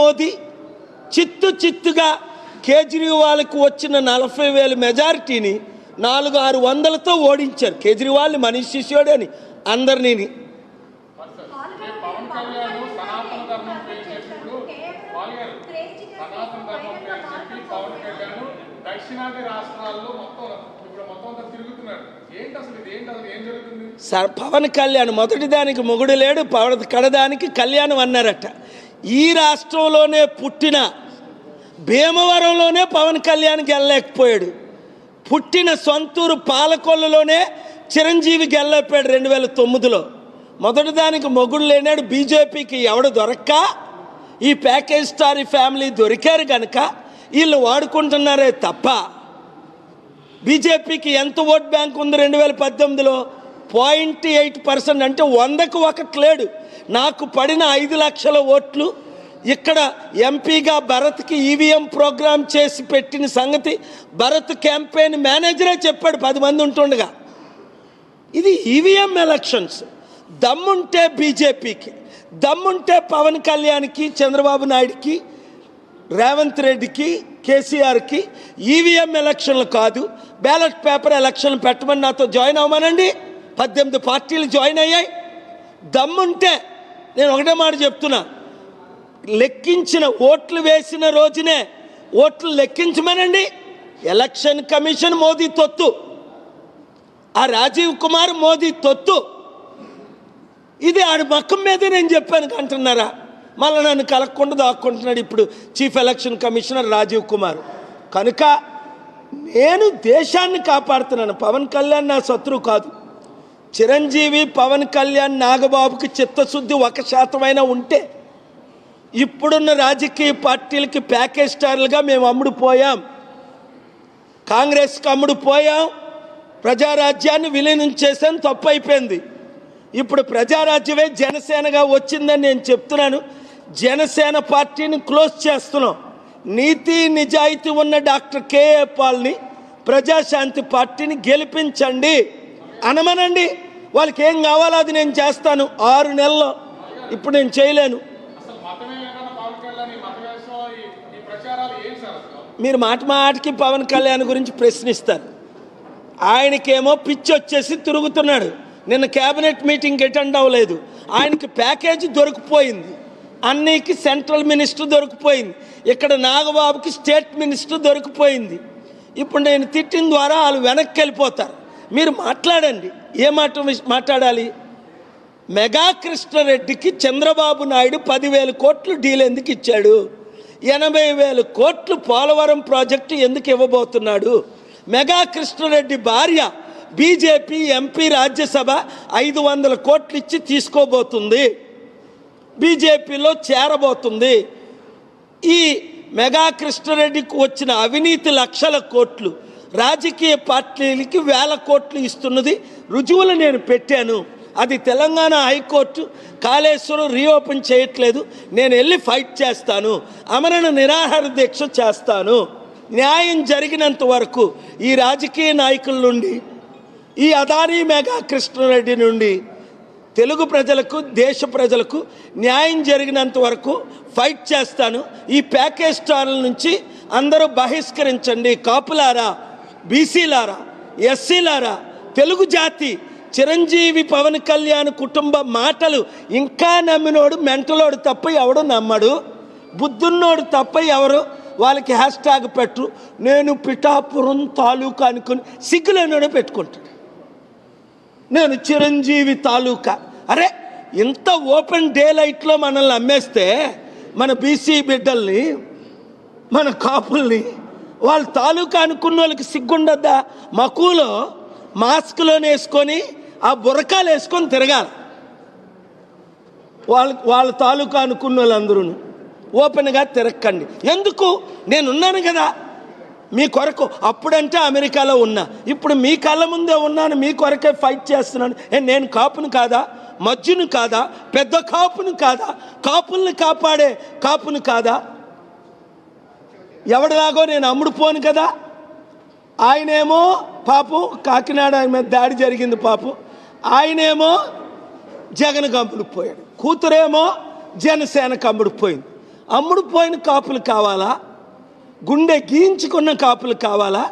మోదీ చిత్తుగా కేజ్రీవాల్కు వచ్చిన 40,000 మెజారిటీని 400-600తో ఓడించారు. కేజ్రీవాల్ని మనీష్ సిసోడియా అని అందరినీ. పవన్ కళ్యాణ్ మొదటి దానికి మొగుడు లేడు, కడదానికి కళ్యాణం అన్నారట. ఈ రాష్ట్రంలోనే పుట్టిన భీమవరంలోనే పవన్ కళ్యాణ్ గెలలేకపోయాడు. పుట్టిన సొంతూరు పాలకొల్లులోనే చిరంజీవి గెలలేకపోయాడు 2009లో. మొదటి దానికి మొగుడు లేనాడు. బీజేపీకి ఎవడు దొరక్క ఈ ప్యాకేజ్ స్టార్ ఫ్యామిలీ దొరికారు కనుక వీళ్ళు వాడుకుంటున్నారే తప్ప బీజేపీకి ఎంత ఓట్ బ్యాంక్ ఉంది 2018లో? 0.8%. అంటే 100కు 1 లేడు. నాకు పడిన 5 లక్షల ఓట్లు ఇక్కడ ఎంపీగా భరత్కి ఈవీఎం ప్రోగ్రామ్ చేసి పెట్టిన సంగతి భరత్ క్యాంపెయిన్ మేనేజరే చెప్పాడు 10 మంది ఉంటుండగా. ఇది ఈవీఎం ఎలక్షన్స్. దమ్ముంటే బీజేపీకి, దమ్ముంటే పవన్ కళ్యాణ్కి, చంద్రబాబు నాయుడుకి, రేవంత్ రెడ్డికి, కేసీఆర్కి ఈవీఎం ఎలక్షన్లు కాదు బ్యాలెట్ పేపర్ ఎలక్షన్లు పెట్టమని నాతో జాయిన్ అవ్వమనండి. 18 పార్టీలు జాయిన్ అయ్యాయి. దమ్ముంటే నేను ఒకటే మాట చెప్తున్నా, లెక్కించిన ఓట్లు వేసిన రోజునే ఓట్లు లెక్కించమనండి. ఎలక్షన్ కమిషన్ మోదీ తొత్తు, ఆ రాజీవ్ కుమార్ మోదీ తొత్తు. ఇది ఆడి మక్కం మీదే నేను చెప్పాను అంటున్నారా? మళ్ళీ నన్ను కలగకుండా దాక్కుంటున్నాడు ఇప్పుడు chief election commissioner Rajiv Kumar. కనుక నేను దేశాన్ని కాపాడుతున్నాను. పవన్ కళ్యాణ్ నా శత్రువు కాదు. చిరంజీవి, పవన్ కళ్యాణ్, నాగబాబుకి చిత్తశుద్ధి 1% ఉంటే ఇప్పుడున్న రాజకీయ పార్టీలకి ప్యాకేజ్ స్టార్లుగా మేము అమ్ముడుపోయాం. కాంగ్రెస్కి అమ్ముడుపోయాం. ప్రజారాజ్యాన్ని విలీనం చేసాను, తప్పు అయిపోయింది. ఇప్పుడు ప్రజారాజ్యమే జనసేనగా వచ్చిందని నేను చెప్తున్నాను. జనసేన పార్టీని క్లోజ్ చేస్తున్నాం. నీతి నిజాయితీ ఉన్న డాక్టర్ కేఏ పాల్ని, ప్రజాశాంతి పార్టీని గెలిపించండి అనమనండి. వాళ్ళకి ఏం కావాలో అది నేను చేస్తాను 6 నెలల్లో. ఇప్పుడు నేను చేయలేను. మీరు మాటికి పవన్ కళ్యాణ్ గురించి ప్రశ్నిస్తారు. ఆయనకేమో పిచ్చి వచ్చేసి తిరుగుతున్నాడు. నిన్న క్యాబినెట్ మీటింగ్కి అటెండ్ అవ్వలేదు. ఆయనకి ప్యాకేజీ దొరికిపోయింది. అన్నీకి సెంట్రల్ మినిస్టర్ దొరికిపోయింది. ఇక్కడ నాగబాబుకి స్టేట్ మినిస్టర్ దొరికిపోయింది. ఇప్పుడు నేను తిట్టిన ద్వారా వాళ్ళు వెనక్కి వెళ్ళిపోతారు. మీరు మాట్లాడండి. ఏ మాట్లాడాలి? మెగా కృష్ణారెడ్డికి చంద్రబాబు నాయుడు 10,000 కోట్లు డీల్ ఎందుకు ఇచ్చాడు? 80,000 కోట్లు పోలవరం ప్రాజెక్టు ఎందుకు ఇవ్వబోతున్నాడు? మెగా కృష్ణారెడ్డి భార్య బీజేపీ ఎంపీ రాజ్యసభ 500 కోట్లు ఇచ్చి తీసుకోబోతుంది, బీజేపీలో చేరబోతుంది. ఈ మెగా కృష్ణారెడ్డికి వచ్చిన అవినీతి లక్షల కోట్లు రాజకీయ పార్టీలకి 1000 కోట్లు ఇస్తున్నది రుజువులు నేను పెట్టాను. అది తెలంగాణ హైకోర్టు కాళేశ్వరం రీఓపెన్ చేయట్లేదు. నేను వెళ్ళి ఫైట్ చేస్తాను, ఆమరణ నిరాహార దీక్ష చేస్తాను. న్యాయం జరిగినంత వరకు ఈ రాజకీయ నాయకుల నుండి, ఈ అదానీ మెగా కృష్ణారెడ్డి నుండి తెలుగు ప్రజలకు, దేశ ప్రజలకు న్యాయం జరిగినంత వరకు ఫైట్ చేస్తాను. ఈ ప్యాకేజ్ స్టార్ల నుంచి అందరూ బహిష్కరించండి. కాపులారా, బీసీలారా, ఎస్సీలారా, తెలుగు జాతి, చిరంజీవి, పవన్ కళ్యాణ్ కుటుంబ మాటలు ఇంకా నమ్మినోడు మెంటలోడు తప్ప ఎవడు నమ్మడు. బుద్ధున్నోడు తప్ప ఎవరు వాళ్ళకి హ్యాష్ట్యాగ్ పెట్టు. నేను పిఠాపురం తాలూకా అనుకుని సిగ్గులేనోడే పెట్టుకుంటాడు. నేను చిరంజీవి తాలూకా. అరే, ఇంత ఓపెన్ డే లైట్లో మనల్ని అమ్మేస్తే మన బీసీ బిడ్డల్ని, మన కాపుల్ని, వాళ్ళ తాలూకా అనుకున్న వాళ్ళకి సిగ్గుండద్దా? మక్కువలో మాస్క్లోనే వేసుకొని ఆ బురకాలు వేసుకొని తిరగాలి. వాళ్ళ తాలూకా అనుకున్న వాళ్ళందరూ ఓపెన్గా తిరక్కండి. ఎందుకు? నేనున్నాను కదా మీ కొరకు. అప్పుడంటే అమెరికాలో ఉన్నా, ఇప్పుడు మీ కళ్ళ ముందే ఉన్నాను, మీ కొరకే ఫైట్ చేస్తున్నాను. నేను కాపును కాదా? మజ్జును కాదా? పెద్ద కాపును కాదా? కాపుల్ని కాపాడే కాపును కాదా? ఎవడిలాగో నేను అమ్ముడుపోను కదా. ఆయనేమో పాపం కాకినాడ ఆయన మీద దాడి జరిగింది పాపం, ఆయనేమో జగన్ కమ్ముడిపోయాడు, కూతురేమో జనసేన కమ్ముడిపోయింది. అమ్ముడు పోయిన కాపులు కావాలా? గుండె గీయించుకున్న కాపులు కావాలా?